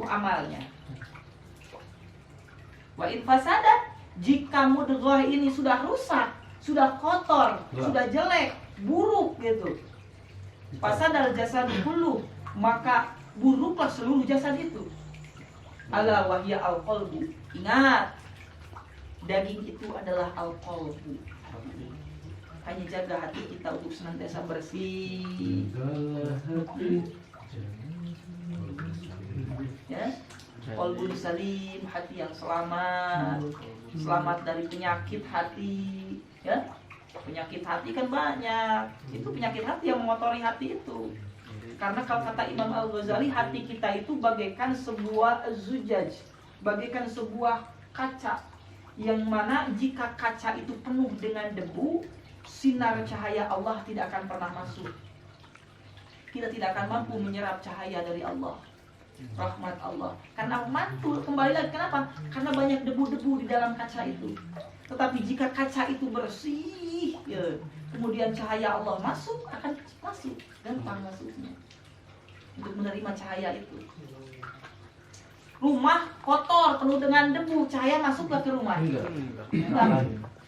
amalnya. Wa in fasadat, jika mudghah ini sudah rusak, sudah kotor, sudah jelek, buruk gitu. Fasadal jasad kullu, maka buruklah seluruh jasad itu. Ala wahya al-qalbu. Ingat, daging itu adalah al-qalbu. Hanya jaga hati kita untuk senantiasa bersih. Ya, qalbun salim, hati yang selamat, selamat dari penyakit hati. Ya, penyakit hati kan banyak. Itu penyakit hati yang mengotori hati itu. Karena kalau kata Imam Al-Ghazali, hati kita itu bagaikan sebuah zujaj, bagaikan sebuah kaca, yang mana jika kaca itu penuh dengan debu, sinar cahaya Allah tidak akan pernah masuk. Kita tidak akan mampu menyerap cahaya dari Allah, rahmat Allah. Karena mantul, kembali lagi, kenapa? Karena banyak debu-debu di dalam kaca itu. Tetapi jika kaca itu bersih, ya, kemudian cahaya Allah masuk, akan masuk, gampang masuknya untuk menerima cahaya itu. Rumah kotor, penuh dengan debu, cahaya masuk gak ke rumah? Enggak.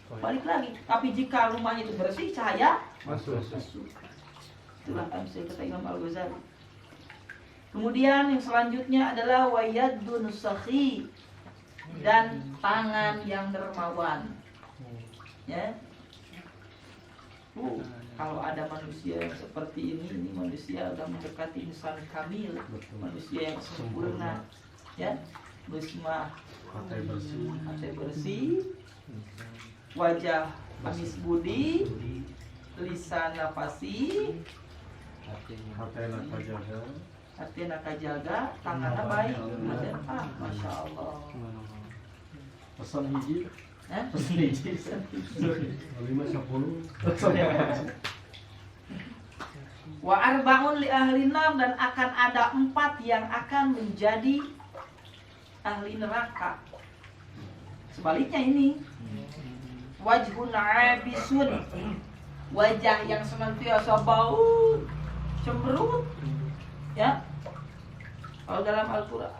Balik lagi. Tapi jika rumahnya itu bersih, cahaya masuk. Itulah tamsil kata Imam Al-Ghazali. Kemudian yang selanjutnya adalah wayadun sakhi, dan tangan yang dermawan. Ya. Kalau ada manusia seperti ini manusia sudah mendekati insan kamil, manusia yang sempurna. Ya, musmah, hati bersih, wajah manis budi, lisan nafasi, hati nak jaga, tangannya baik, masya Allah. Pesan hiji, Pesan hiji, 5-10. Wa arba'un li ahli nar, dan akan ada 4 yang akan menjadi ahli neraka. Sebaliknya ini, wajhun abisun, wajah yang senantiasa bau, cemberut. Ya, kalau dalam Al-Quran,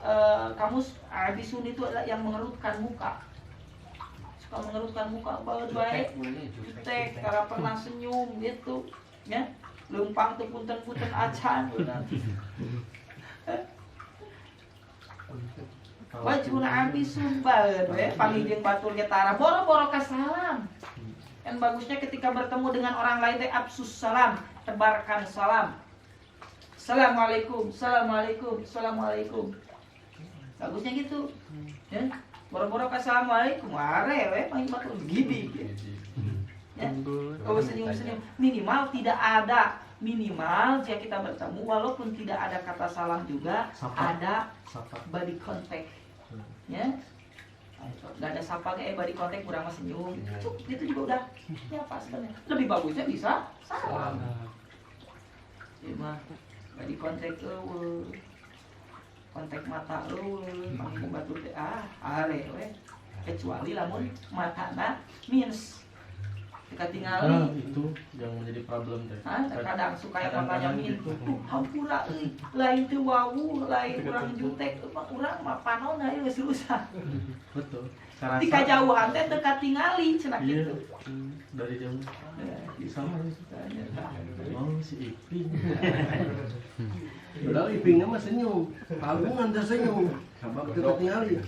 kamus abisun itu adalah yang mengerutkan muka, suka mengerutkan muka, bau baik, jutek, karena pernah senyum gitu, ya, lempang tuh punten-punten acan. Wajhun abisun banget, panggil batur ketara, boro-boro kasalam. Yang bagusnya ketika bertemu dengan orang lain, absus salam, tebarkan salam. Assalamualaikum, assalamualaikum, assalamualaikum. Bagusnya gitu. Ya, boro-boro assalamualaikum, are, panggil batur gibi. Ya, kalau senyum-senyum, minimal tidak ada. Minimal jika kita bertemu, walaupun tidak ada kata salam juga, ada body contact. Ya, nggak ada sapa kayak body contact, kurang senyum, itu juga udah ya pas sebenarnya. Lebih bagusnya bisa salam. Cuma body contact kontak mata panggil batur are kecuali lamun matana means jika tinggal itu yang menjadi problem teh. Kadang suka yang matanya min, hampura lain teu wau, lain urang jutek, urang mah panonna ieu geus rusak. Betul. Di kajauhan teh dekat tingali cenah kitu. Dari jauh. Sama sukanya. Oh si Iping. Padahal Ipingnya mah senyum. Kagungan teh senyum. Sabab dekat tingali.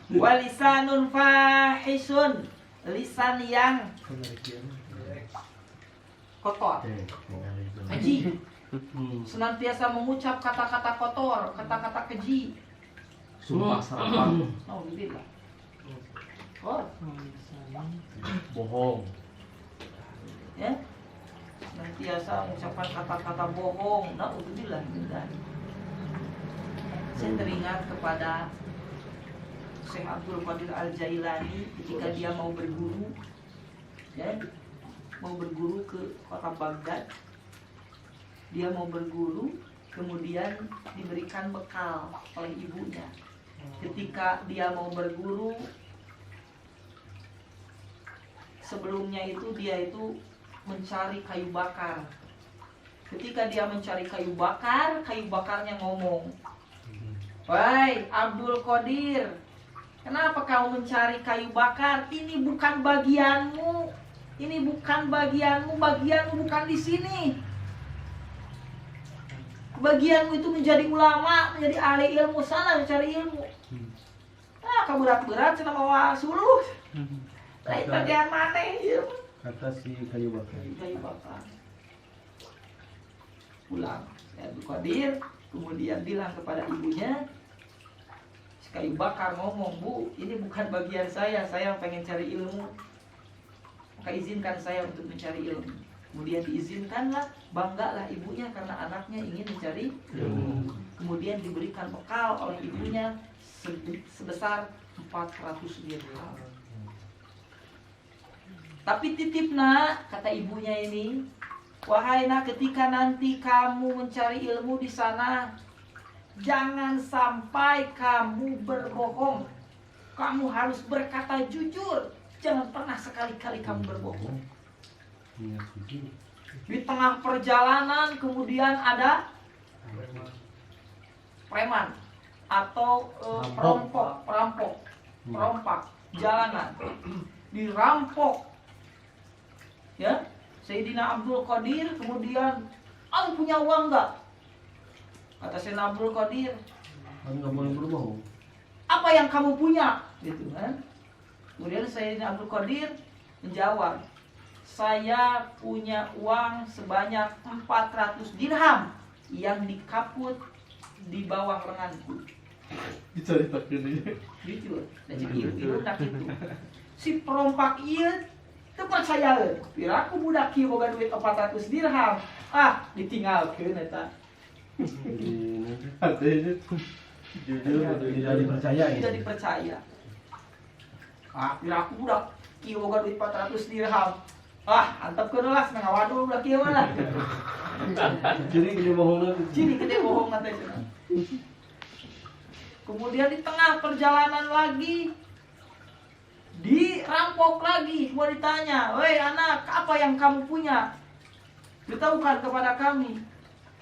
Walisanun fahisun, lisan yang kotor, keji, senantiasa mengucap kata-kata kotor, kata-kata keji, Sumpah serapah, Alhamdulillah. bohong, Ya, senantiasa mengucapkan kata-kata bohong. Alhamdulillah. Saya teringat kepada Syekh Abdul Qadir Al-Jailani ketika dia mau berguru, ya, mau berguru ke kota Baghdad. Dia mau berguru, kemudian diberikan bekal oleh ibunya. Ketika dia mau berguru, sebelumnya itu dia itu mencari kayu bakar. Ketika dia mencari kayu bakar, kayu bakarnya ngomong. Wahai Abdul Qadir, kenapa kamu mencari kayu bakar? Ini bukan bagianmu. Ini bukan bagianmu. Bagianmu bukan di sini. Bagianmu itu menjadi ulama, menjadi ahli ilmu. Sana mencari ilmu. Ah, keberat-berat cina bawa suluh. Lain bagian mana ilmu? Kata si kayu bakar. Kayu bakar. Pulang. Abdul Qadir kemudian bilang kepada ibunya, si kayu bakar ngomong, Bu, ini bukan bagian saya pengen cari ilmu. Maka izinkan saya untuk mencari ilmu. Kemudian diizinkanlah, banggalah ibunya karena anaknya ingin mencari ilmu. Kemudian diberikan bekal oleh ibunya sebesar 400 dirham. Tapi titip nak, kata ibunya ini, wahai nak, ketika nanti kamu mencari ilmu di sana, jangan sampai kamu berbohong. Kamu harus berkata jujur. Jangan pernah sekali-kali kamu berbohong. Di tengah perjalanan kemudian ada preman atau perompak jalanan, dirampok. Ya, Sayyidina Abdul Qadir kemudian, "Kamu punya uang enggak?" Kata Sayyidina Abdul Qadir, Enggak boleh berbohong. "Apa yang kamu punya?" Gitu kan. Kemudian Sayyidina Abdul Qadir menjawab, "Saya punya uang sebanyak 400 dirham yang dikaput di bawah lenganku." Diceritakan ini. Gitu. Dan jadi itu nak itu. Si perompak ieu teu percaya. Piraku budak ieu boga duit 400 dirham. Ah, ditinggalkeun eta. Artinya jujur tidak dipercaya. Tidak dipercaya. Ah, piraku budak ieu boga duit 400 dirham. Ah, antepkeun lah setengah wadul budak ieu mah. Jadi gede bohongan. Jadi gede bohong katanya. Kemudian di tengah perjalanan lagi dirampok lagi. Gua ditanya, "Woi anak, apa yang kamu punya?" Beritahukan kepada kami.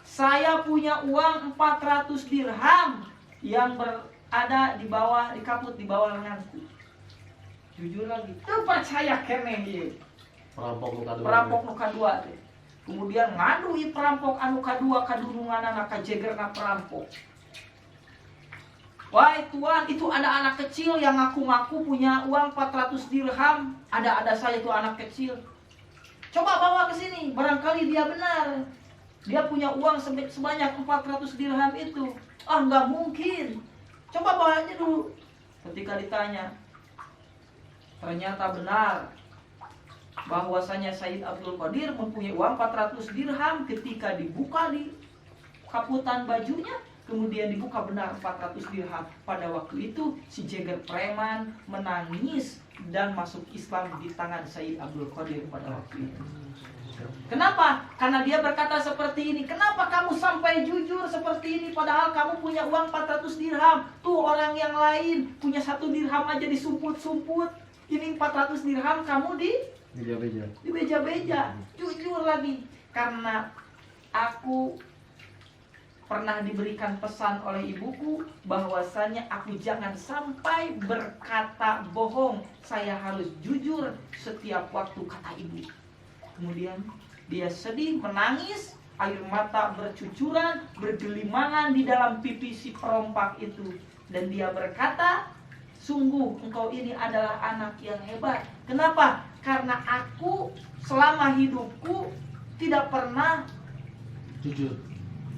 "Saya punya uang 400 dirham yang berada dikaput di bawah lenganku." Jujur lagi. Tuh percaya keneh ieu. Perampok nu kadua teh. Kemudian ngadu ieu perampok anu kadua kadurunganna ka jegerna perampok. "Wahai Tuan, itu ada anak kecil yang ngaku-ngaku punya uang 400 dirham. Ada saya itu anak kecil. Coba bawa ke sini, barangkali dia benar. Dia punya uang sebanyak 400 dirham itu." "Ah, nggak mungkin. Coba bawa aja dulu." Ketika ditanya, ternyata benar bahwasanya Sayyid Abdul Qadir mempunyai uang 400 dirham. Ketika dibuka di kaputan bajunya, kemudian dibuka benar 400 dirham. Pada waktu itu si jeger preman menangis dan masuk Islam di tangan Sayyid Abdul Qadir pada waktu itu. Kenapa? Karena dia berkata seperti ini. "Kenapa kamu sampai jujur seperti ini padahal kamu punya uang 400 dirham? Tuh orang yang lain punya 1 dirham aja disumput-sumput. Ini 400 dirham kamu dibeja-beja." Jujur lagi. "Karena aku pernah diberikan pesan oleh ibuku bahwasanya aku jangan sampai berkata bohong. Saya harus jujur setiap waktu," kata ibu. Kemudian dia sedih, menangis, air mata bercucuran, bergelimangan di dalam pipi si perompak itu. Dan dia berkata, "Sungguh engkau ini adalah anak yang hebat. Kenapa? Karena aku selama hidupku tidak pernah Jujur.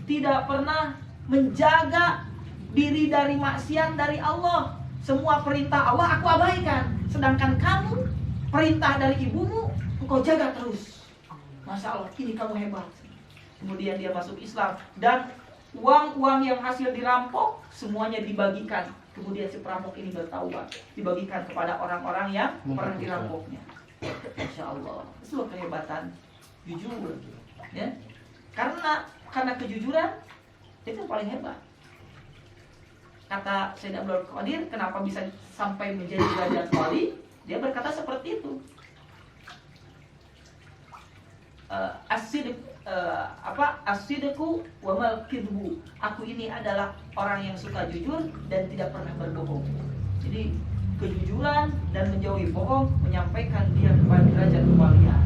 tidak pernah menjaga diri dari maksiat dari Allah. Semua perintah Allah aku abaikan. Sedangkan kamu, perintah dari ibumu, engkau jaga terus. Masya Allah, ini kamu hebat." Kemudian dia masuk Islam. Dan uang-uang yang hasil dirampok, semuanya dibagikan. Kemudian si perampok ini bertaubat. Dibagikan kepada orang-orang yang pernah dirampoknya. Masya Allah, itu kehebatan jujur. Ya? Karena kejujuran itu yang paling hebat. Kata Sayyid Abdul Qadir, kenapa bisa sampai menjadi derajat wali? Dia berkata seperti itu. as-sidqu wa mal kidbu. Aku ini adalah orang yang suka jujur dan tidak pernah berbohong. Jadi kejujuran dan menjauhi bohong, menyampaikan dia kepada derajat kemuliaan.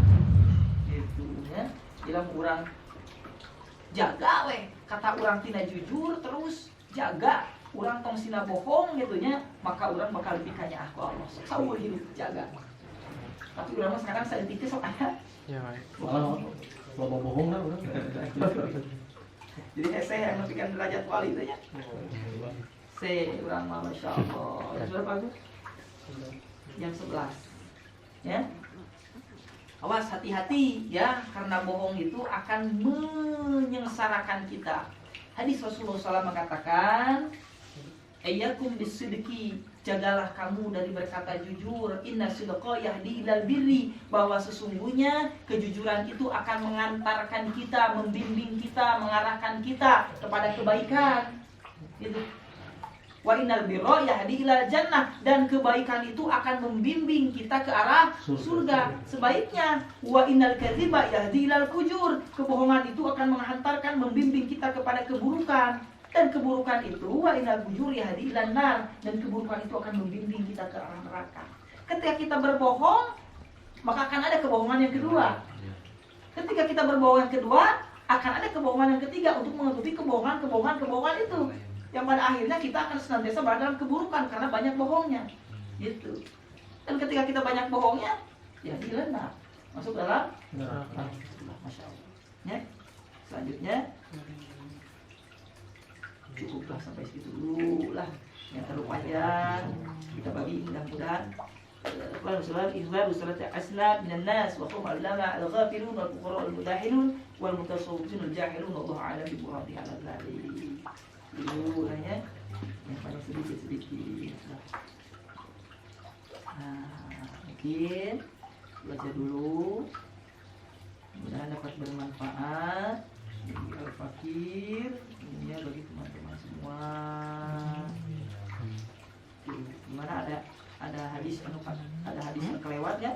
Itu ya. Dalam orang jaga weh, kata orang tina jujur terus jaga, orang tong sina bohong gitunya, maka orang bakal dipikanya aku Allah. Saul hidup jaga. Tapi orang mah sekarang saya dikit sok aya. Ya, Kalau bohong lah orang. Jadi hese yang nepikan derajat wali itu ya. Orang mah Masya Allah. Yang sudah bagus? Yang 11 ya. Awas, hati-hati ya, karena bohong itu akan menyengsarakan kita. Hadis Rasulullah SAW mengatakan, ayyakum bisidqi, jagalah kamu dari berkata jujur. Inna sidqa yahdi ilal birri, bahwa sesungguhnya kejujuran itu akan mengantarkan kita, membimbing kita, mengarahkan kita kepada kebaikan. Itu. Wa innal birra yahdi ilal jannah, dan kebaikan itu akan membimbing kita ke arah surga. Sebaiknya wa innal kadhiba yahdi ilal fujur, kebohongan itu akan menghantarkan, membimbing kita kepada keburukan, dan keburukan itu wa innal fujur yahdi ilan nar, dan keburukan itu akan membimbing kita ke arah neraka. Ketika kita berbohong, maka akan ada kebohongan yang kedua. Ketika kita berbohong yang kedua, akan ada kebohongan yang ketiga untuk menutupi kebohongan itu. Yang pada akhirnya kita akan senantiasa berada dalam keburukan karena banyak bohongnya, gitu. Dan ketika kita banyak bohongnya, ya dilena masuk dalam neraka. Masya Allah. Ya. Selanjutnya, cukuplah sampai situ dulu lah. Yang terlalu panjang kita bagi mudah-mudahan. Ikhbaru salat asnad minan nas wa qum al-lama al-ghafilun wal fuqara al-mudahilun wal mutasawwifun al-jahilun wallahu a'lam bi muradi ala dzalik. Dulu hanya yang paling sedikit. Nah, mungkin belajar dulu, mudah-mudahan dapat bermanfaat bagi al-fakir, dunia bagi teman-teman semua. Gimana, ada hadis yang kelewat ya?